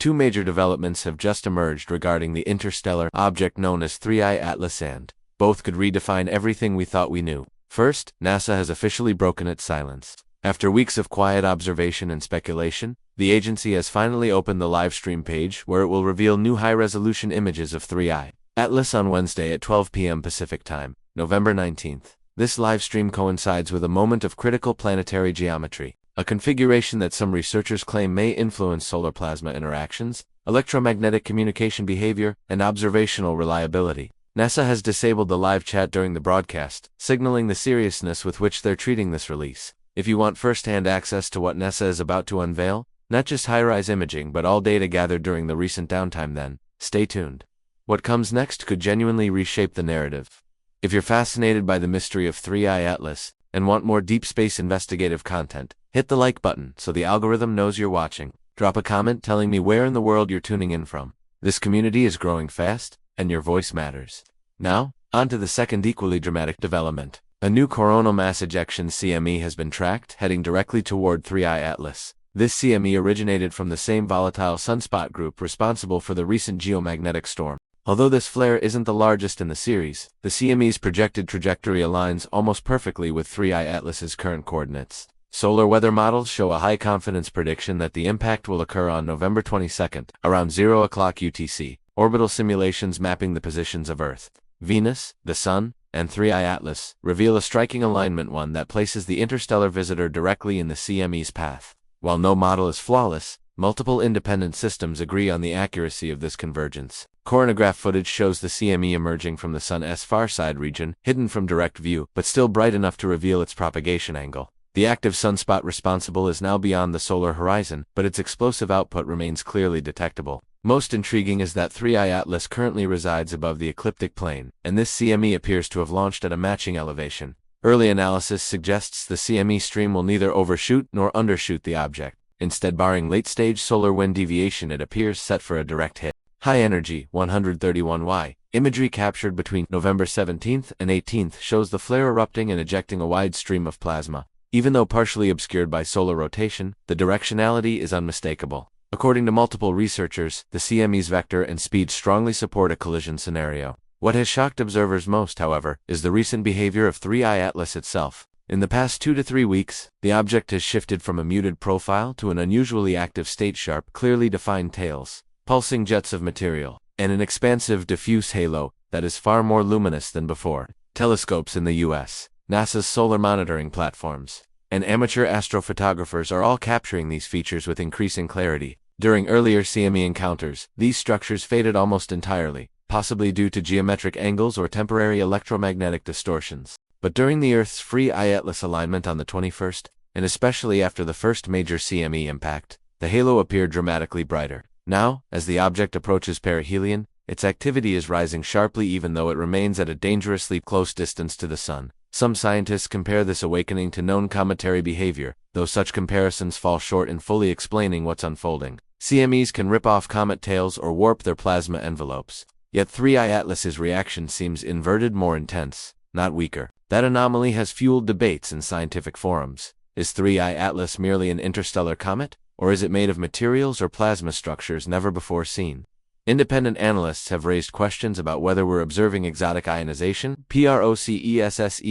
Two major developments have just emerged regarding the interstellar object known as 3I Atlas, and both could redefine everything we thought we knew. First, NASA has officially broken its silence. After weeks of quiet observation and speculation, the agency has finally opened the Livestream page where it will reveal new high-resolution images of 3I Atlas on Wednesday at 12 p.m. Pacific Time, November 19th. This livestream coincides with a moment of critical planetary geometry, a configuration that some researchers claim may influence solar plasma interactions, electromagnetic communication behavior, and observational reliability. NASA has disabled the live chat during the broadcast, signaling the seriousness with which they're treating this release. If you want first-hand access to what NASA is about to unveil, not just high-rise imaging but all data gathered during the recent downtime, then stay tuned. What comes next could genuinely reshape the narrative. If you're fascinated by the mystery of 3I Atlas and want more deep space investigative content, hit the like button so the algorithm knows you're watching. Drop a comment telling me where in the world you're tuning in from. This community is growing fast, and your voice matters. Now, on to the second equally dramatic development. A new coronal mass ejection CME has been tracked, heading directly toward 3I Atlas. This CME originated from the same volatile sunspot group responsible for the recent geomagnetic storm. Although this flare isn't the largest in the series, the CME's projected trajectory aligns almost perfectly with 3I Atlas's current coordinates. Solar weather models show a high-confidence prediction that the impact will occur on November 22nd, around 0 o'clock UTC. Orbital simulations mapping the positions of Earth, Venus, the Sun, and 3I Atlas reveal a striking alignment, one that places the interstellar visitor directly in the CME's path. While no model is flawless, multiple independent systems agree on the accuracy of this convergence. Coronagraph footage shows the CME emerging from the Sun's far side region, hidden from direct view, but still bright enough to reveal its propagation angle. The active sunspot responsible is now beyond the solar horizon, but its explosive output remains clearly detectable. Most intriguing is that 3I Atlas currently resides above the ecliptic plane, and this CME appears to have launched at a matching elevation. Early analysis suggests the CME stream will neither overshoot nor undershoot the object. Instead, barring late-stage solar wind deviation, it appears set for a direct hit. High-energy 131Y imagery captured between November 17th and 18th shows the flare erupting and ejecting a wide stream of plasma. Even though partially obscured by solar rotation, the directionality is unmistakable. According to multiple researchers, the CME's vector and speed strongly support a collision scenario. What has shocked observers most, however, is the recent behavior of 3I Atlas itself. In the past 2 to 3 weeks, the object has shifted from a muted profile to an unusually active state, sharp, clearly defined tails, pulsing jets of material, and an expansive diffuse halo that is far more luminous than before. Telescopes in the U.S., NASA's solar monitoring platforms, and amateur astrophotographers are all capturing these features with increasing clarity. During earlier CME encounters, these structures faded almost entirely, possibly due to geometric angles or temporary electromagnetic distortions. But during the Earth's 3I Atlas alignment on the 21st, and especially after the first major CME impact, the halo appeared dramatically brighter. Now, as the object approaches perihelion, its activity is rising sharply even though it remains at a dangerously close distance to the Sun. Some scientists compare this awakening to known cometary behavior, though such comparisons fall short in fully explaining what's unfolding. CMEs can rip off comet tails or warp their plasma envelopes. Yet 3I Atlas's reaction seems inverted, more intense, not weaker. That anomaly has fueled debates in scientific forums. Is 3I Atlas merely an interstellar comet, or is it made of materials or plasma structures never before seen? Independent analysts have raised questions about whether we're observing exotic ionization, processus.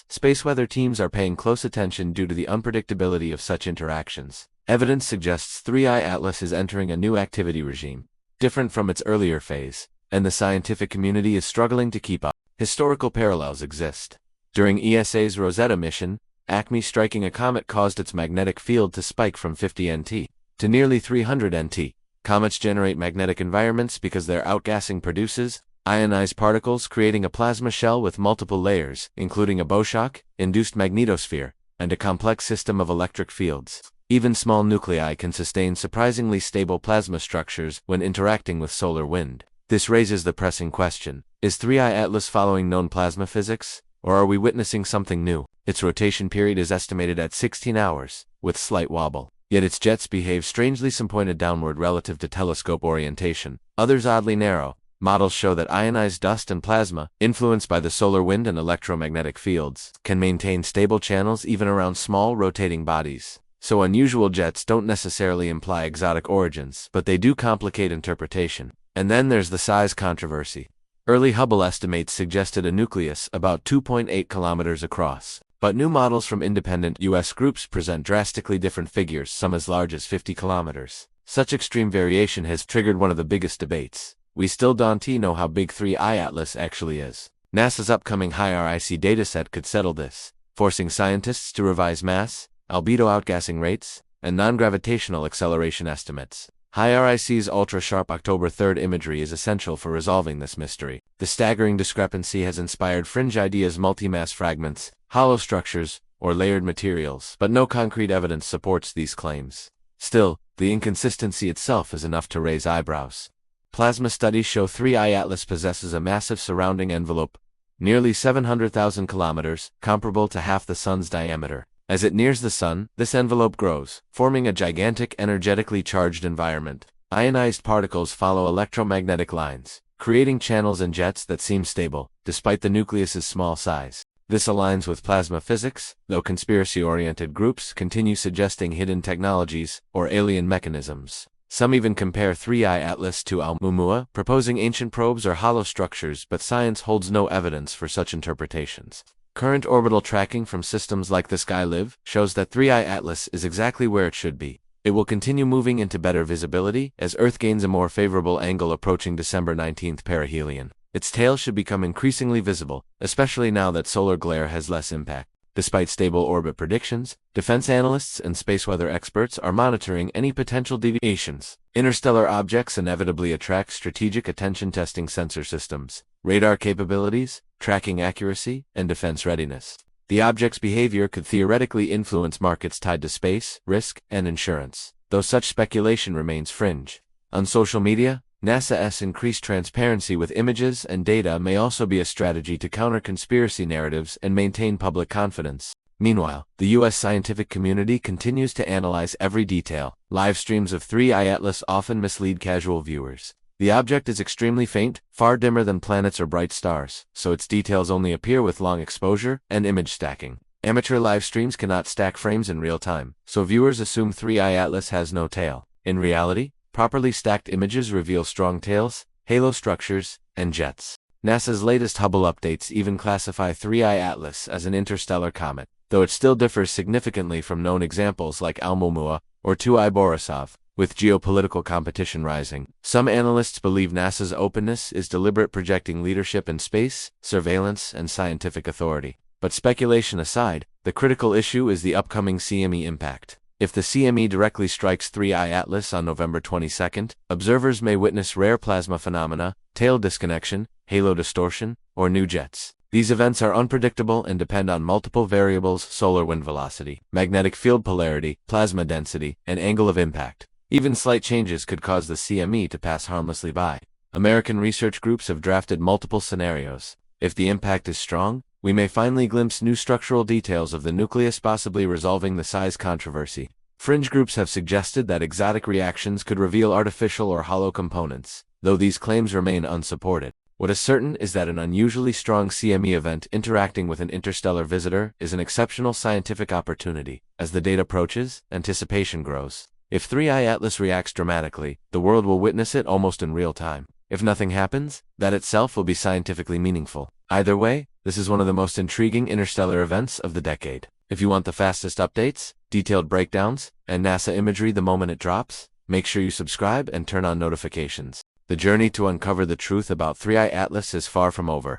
Space weather teams are paying close attention due to the unpredictability of such interactions. Evidence suggests 3I Atlas is entering a new activity regime, different from its earlier phase, and the scientific community is struggling to keep up. Historical parallels exist. During ESA's Rosetta mission, Acme striking a comet caused its magnetic field to spike from 50 NT to nearly 300 NT. Comets generate magnetic environments because their outgassing produces ionized particles, creating a plasma shell with multiple layers, including a bowshock, induced magnetosphere, and a complex system of electric fields. Even small nuclei can sustain surprisingly stable plasma structures when interacting with solar wind. This raises the pressing question: is 3I Atlas following known plasma physics, or are we witnessing something new? Its rotation period is estimated at 16 hours, with slight wobble. Yet its jets behave strangely, some pointed downward relative to telescope orientation, others oddly narrow. Models show that ionized dust and plasma, influenced by the solar wind and electromagnetic fields, can maintain stable channels even around small rotating bodies. so unusual jets don't necessarily imply exotic origins, but they do complicate interpretation. And then there's the size controversy. Early Hubble estimates suggested a nucleus about 2.8 kilometers across, but new models from independent U.S. groups present drastically different figures, some as large as 50 kilometers. Such extreme variation has triggered one of the biggest debates. We still don't know how big 3I Atlas actually is. NASA's upcoming HiRIC dataset could settle this, forcing scientists to revise mass, albedo outgassing rates, and non-gravitational acceleration estimates. HiRIC's ultra-sharp October 3 imagery is essential for resolving this mystery. The staggering discrepancy has inspired fringe ideas: multi-mass fragments, hollow structures, or layered materials, but no concrete evidence supports these claims. Still, the inconsistency itself is enough to raise eyebrows. Plasma studies show 3I Atlas possesses a massive surrounding envelope, nearly 700,000 kilometers, comparable to half the Sun's diameter. As it nears the Sun, this envelope grows, forming a gigantic, energetically charged environment. Ionized particles follow electromagnetic lines, creating channels and jets that seem stable, despite the nucleus's small size. This aligns with plasma physics, though conspiracy-oriented groups continue suggesting hidden technologies or alien mechanisms. Some even compare 3I Atlas to Oumuamua, proposing ancient probes or hollow structures, but science holds no evidence for such interpretations. Current orbital tracking from systems like the SkyLive shows that 3I Atlas is exactly where it should be. It will continue moving into better visibility as Earth gains a more favorable angle approaching December 19th perihelion. Its tail should become increasingly visible, especially now that solar glare has less impact. Despite stable orbit predictions, defense analysts and space weather experts are monitoring any potential deviations. Interstellar objects inevitably attract strategic attention, testing sensor systems, radar capabilities, tracking accuracy, and defense readiness. The object's behavior could theoretically influence markets tied to space, risk, and insurance, though such speculation remains fringe. On social media, NASA's increased transparency with images and data may also be a strategy to counter conspiracy narratives and maintain public confidence. Meanwhile, the U.S. scientific community continues to analyze every detail. Live streams of 3I Atlas often mislead casual viewers. The object is extremely faint, far dimmer than planets or bright stars, so its details only appear with long exposure and image stacking. Amateur live streams cannot stack frames in real time, so viewers assume 3I Atlas has no tail. In reality, properly stacked images reveal strong tails, halo structures, and jets. NASA's latest Hubble updates even classify 3I Atlas as an interstellar comet, though it still differs significantly from known examples like Oumuamua or 2I Borisov. With geopolitical competition rising, some analysts believe NASA's openness is deliberate, projecting leadership in space, surveillance, and scientific authority. But speculation aside, the critical issue is the upcoming CME impact. If the CME directly strikes 3I Atlas on November 22, observers may witness rare plasma phenomena, tail disconnection, halo distortion, or new jets. These events are unpredictable and depend on multiple variables: solar wind velocity, magnetic field polarity, plasma density, and angle of impact. Even slight changes could cause the CME to pass harmlessly by. American research groups have drafted multiple scenarios. If the impact is strong, we may finally glimpse new structural details of the nucleus, possibly resolving the size controversy. Fringe groups have suggested that exotic reactions could reveal artificial or hollow components, though these claims remain unsupported. What is certain is that an unusually strong CME event interacting with an interstellar visitor is an exceptional scientific opportunity. As the date approaches, anticipation grows. If 3I Atlas reacts dramatically, the world will witness it almost in real time. If nothing happens, that itself will be scientifically meaningful. Either way, this is one of the most intriguing interstellar events of the decade. If you want the fastest updates, detailed breakdowns, and NASA imagery the moment it drops, make sure you subscribe and turn on notifications. The journey to uncover the truth about 3I Atlas is far from over.